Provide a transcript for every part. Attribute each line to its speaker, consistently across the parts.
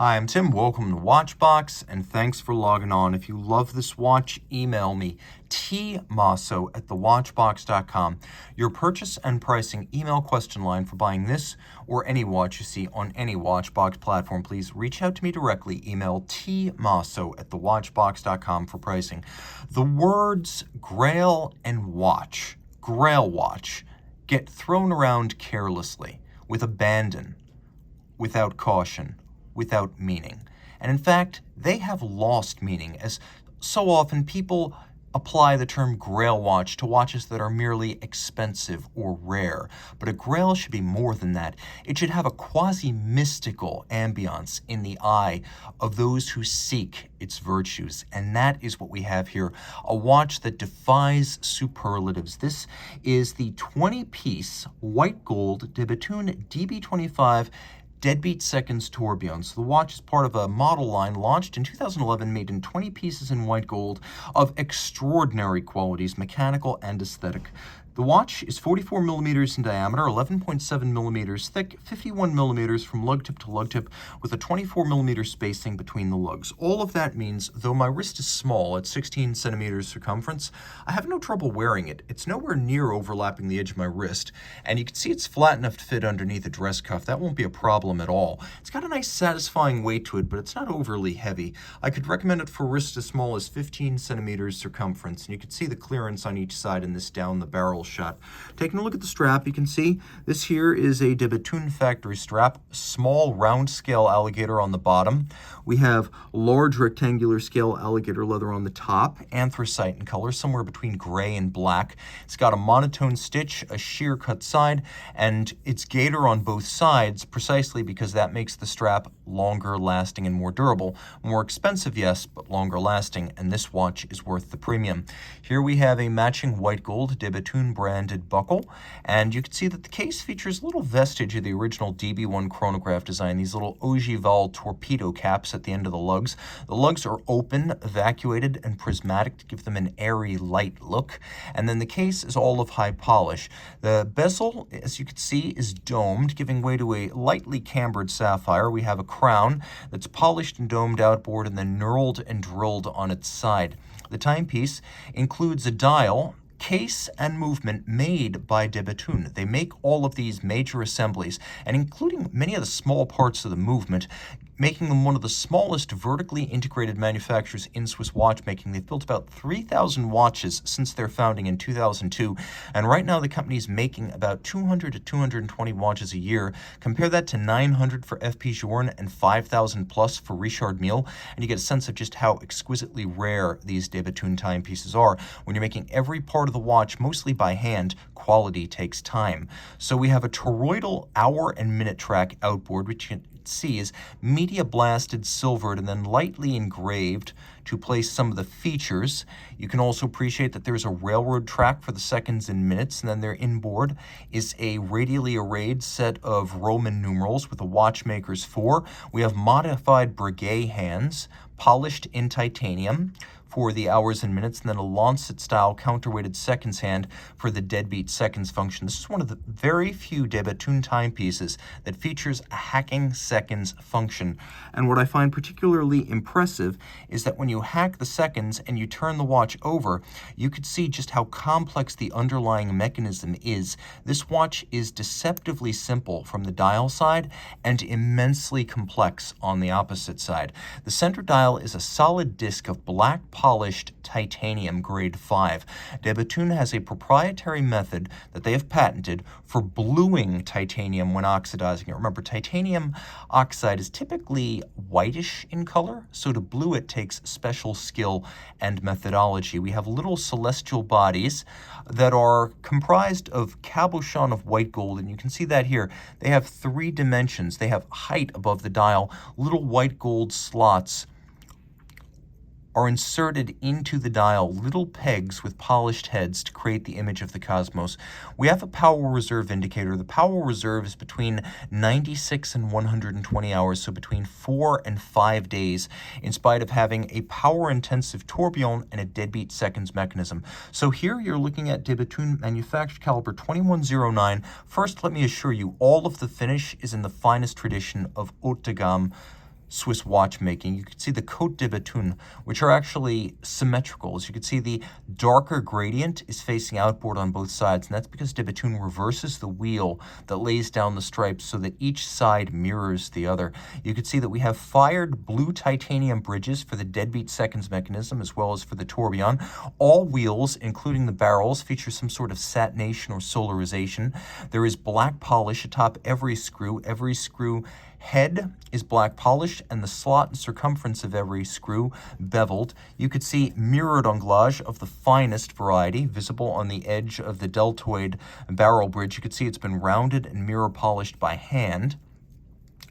Speaker 1: Hi, I'm Tim. Welcome to Watchbox, and thanks for logging on. If you love this watch, email me, tmosso@thewatchbox.com. Your purchase and pricing email question line for buying this or any watch you see on any Watchbox platform. Please reach out to me directly. Email tmosso@thewatchbox.com for pricing. The words grail and watch, grail watch, get thrown around carelessly, with abandon, without caution, without meaning. And in fact, they have lost meaning, as so often people apply the term grail watch to watches that are merely expensive or rare. But a grail should be more than that. It should have a quasi-mystical ambiance in the eye of those who seek its virtues. And that is what we have here, a watch that defies superlatives. This is the 20-piece white gold Bethune DB25 Deadbeat Seconds Tourbillon. So the watch is part of a model line launched in 2011, made in 20 pieces in white gold of extraordinary qualities, mechanical and aesthetic. The watch is 44 millimeters in diameter, 11.7 millimeters thick, 51 millimeters from lug tip to lug tip, with a 24 millimeter spacing between the lugs. All of that means, though my wrist is small at 16 centimeters circumference, I have no trouble wearing it. It's nowhere near overlapping the edge of my wrist, and you can see it's flat enough to fit underneath a dress cuff. That won't be a problem at all. It's got a nice satisfying weight to it, but it's not overly heavy. I could recommend it for wrists as small as 15 centimeters circumference, and you can see the clearance on each side in this down the barrel shot. Taking a look at the strap, you can see this here is a Bethune factory strap, small round scale alligator on the bottom. We have large rectangular scale alligator leather on the top, anthracite in color, somewhere between gray and black. It's got a monotone stitch, a sheer cut side, and it's gator on both sides, precisely because that makes the strap longer lasting and more durable. More expensive, yes, but longer lasting, and this watch is worth the premium. Here we have a matching white gold Bethune branded buckle, and you can see that the case features a little vestige of the original DB1 chronograph design, these little ogival torpedo caps at the end of the lugs. The lugs are open, evacuated, and prismatic to give them an airy, light look, and then the case is all of high polish. The bezel, as you can see, is domed, giving way to a lightly cambered sapphire. We have a crown that's polished and domed outboard and then knurled and drilled on its side. The timepiece includes a dial, case, and movement made by Bethune. They make all of these major assemblies, and including many of the small parts of the movement, making them one of the smallest vertically integrated manufacturers in Swiss watchmaking. They've built about 3,000 watches since their founding in 2002, and right now the company is making about 200 to 220 watches a year. Compare that to 900 for F.P. Journe and 5,000 plus for Richard Mille, and you get a sense of just how exquisitely rare these Bethune timepieces are. When you're making every part of the watch mostly by hand, quality takes time. So we have a toroidal hour and minute track outboard, which you can see is media blasted, silvered, and then lightly engraved to place some of the features. You can also appreciate that there's a railroad track for the seconds and minutes, and then their inboard is a radially arrayed set of Roman numerals with a watchmaker's 4. We have modified Breguet hands, polished in titanium for the hours and minutes, and then a lancet-style counterweighted seconds hand for the Deadbeat Seconds function. This is one of the very few Bethune timepieces that features a hacking seconds function. And what I find particularly impressive is that when you hack the seconds and you turn the watch over, you could see just how complex the underlying mechanism is. This watch is deceptively simple from the dial side and immensely complex on the opposite side. The center dial is a solid disc of black polished titanium grade 5. Bethune has a proprietary method that they have patented for bluing titanium when oxidizing it. Remember, titanium oxide is typically whitish in color, so to blue it takes special skill and methodology. We have little celestial bodies that are comprised of cabochon of white gold, and you can see that here. They have 3 dimensions. They have height above the dial, little white gold slots are inserted into the dial, little pegs with polished heads to create the image of the cosmos. We have a power reserve indicator. The power reserve is between 96 and 120 hours, so between 4 and 5 days, in spite of having a power-intensive tourbillon and a Deadbeat Seconds mechanism. So here you're looking at Bethune manufactured caliber 2109. First, let me assure you, all of the finish is in the finest tradition of haute de gamme Swiss watchmaking, you can see the Côte de Bethune, which are actually symmetrical. As you can see, the darker gradient is facing outboard on both sides, and that's because de Bethune reverses the wheel that lays down the stripes so that each side mirrors the other. You can see that we have fired blue titanium bridges for the Deadbeat Seconds mechanism as well as for the tourbillon. All wheels, including the barrels, feature some sort of satination or solarization. There is black polish atop every screw. Every screw head is black polished, and the slot and circumference of every screw beveled. You could see mirrored anglage of the finest variety visible on the edge of the deltoid barrel bridge. You could see it's been rounded and mirror polished by hand.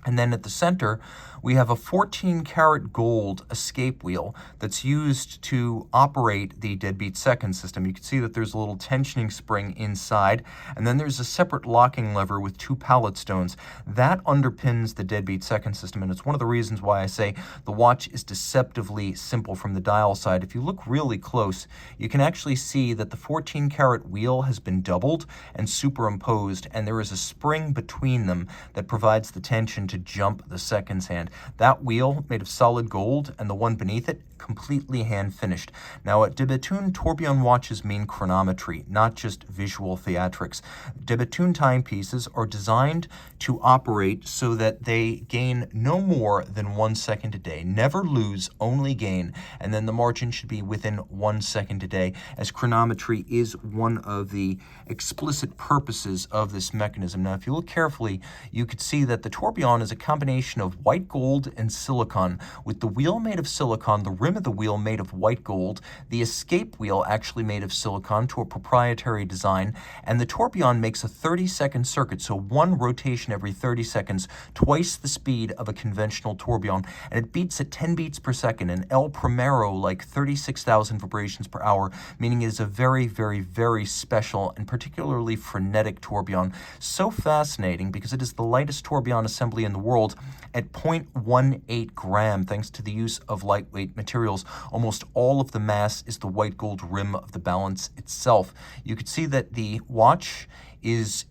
Speaker 1: And then at the center, we have a 14-karat gold escape wheel that's used to operate the Deadbeat Seconds system. You can see that there's a little tensioning spring inside, and then there's a separate locking lever with 2 pallet stones. That underpins the Deadbeat Seconds system, and it's one of the reasons why I say the watch is deceptively simple from the dial side. If you look really close, you can actually see that the 14-karat wheel has been doubled and superimposed, and there is a spring between them that provides the tension to jump the seconds hand. That wheel, made of solid gold, and the one beneath it, completely hand-finished. Now, De Bethune tourbillon watches mean chronometry, not just visual theatrics. De Bethune timepieces are designed to operate so that they gain no more than 1 second a day. Never lose, only gain, and then the margin should be within 1 second a day, as chronometry is one of the explicit purposes of this mechanism. Now, if you look carefully, you could see that the tourbillon is a combination of white gold and silicon, with the wheel made of silicon, the rim of the wheel made of white gold, the escape wheel actually made of silicon to a proprietary design, and the tourbillon makes a 30-second circuit, so 1 rotation every 30 seconds, twice the speed of a conventional tourbillon, and it beats at 10 beats per second, and El Primero like 36,000 vibrations per hour, meaning it is a very, very, very special and particularly frenetic tourbillon. So fascinating because it is the lightest tourbillon assembly in the world at 0.18 gram, thanks to the use of lightweight materials. Almost all of the mass is the white gold rim of the balance itself. You can see that the watch is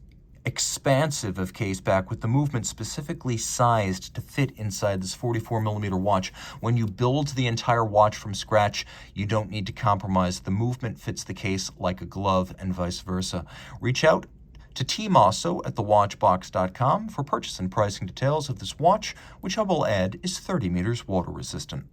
Speaker 1: expansive of case back, with the movement specifically sized to fit inside this 44mm watch. When you build the entire watch from scratch, you don't need to compromise. The movement fits the case like a glove and vice versa. Reach out to Team Mosso at thewatchbox.com for purchase and pricing details of this watch, which I will add is 30 meters water resistant.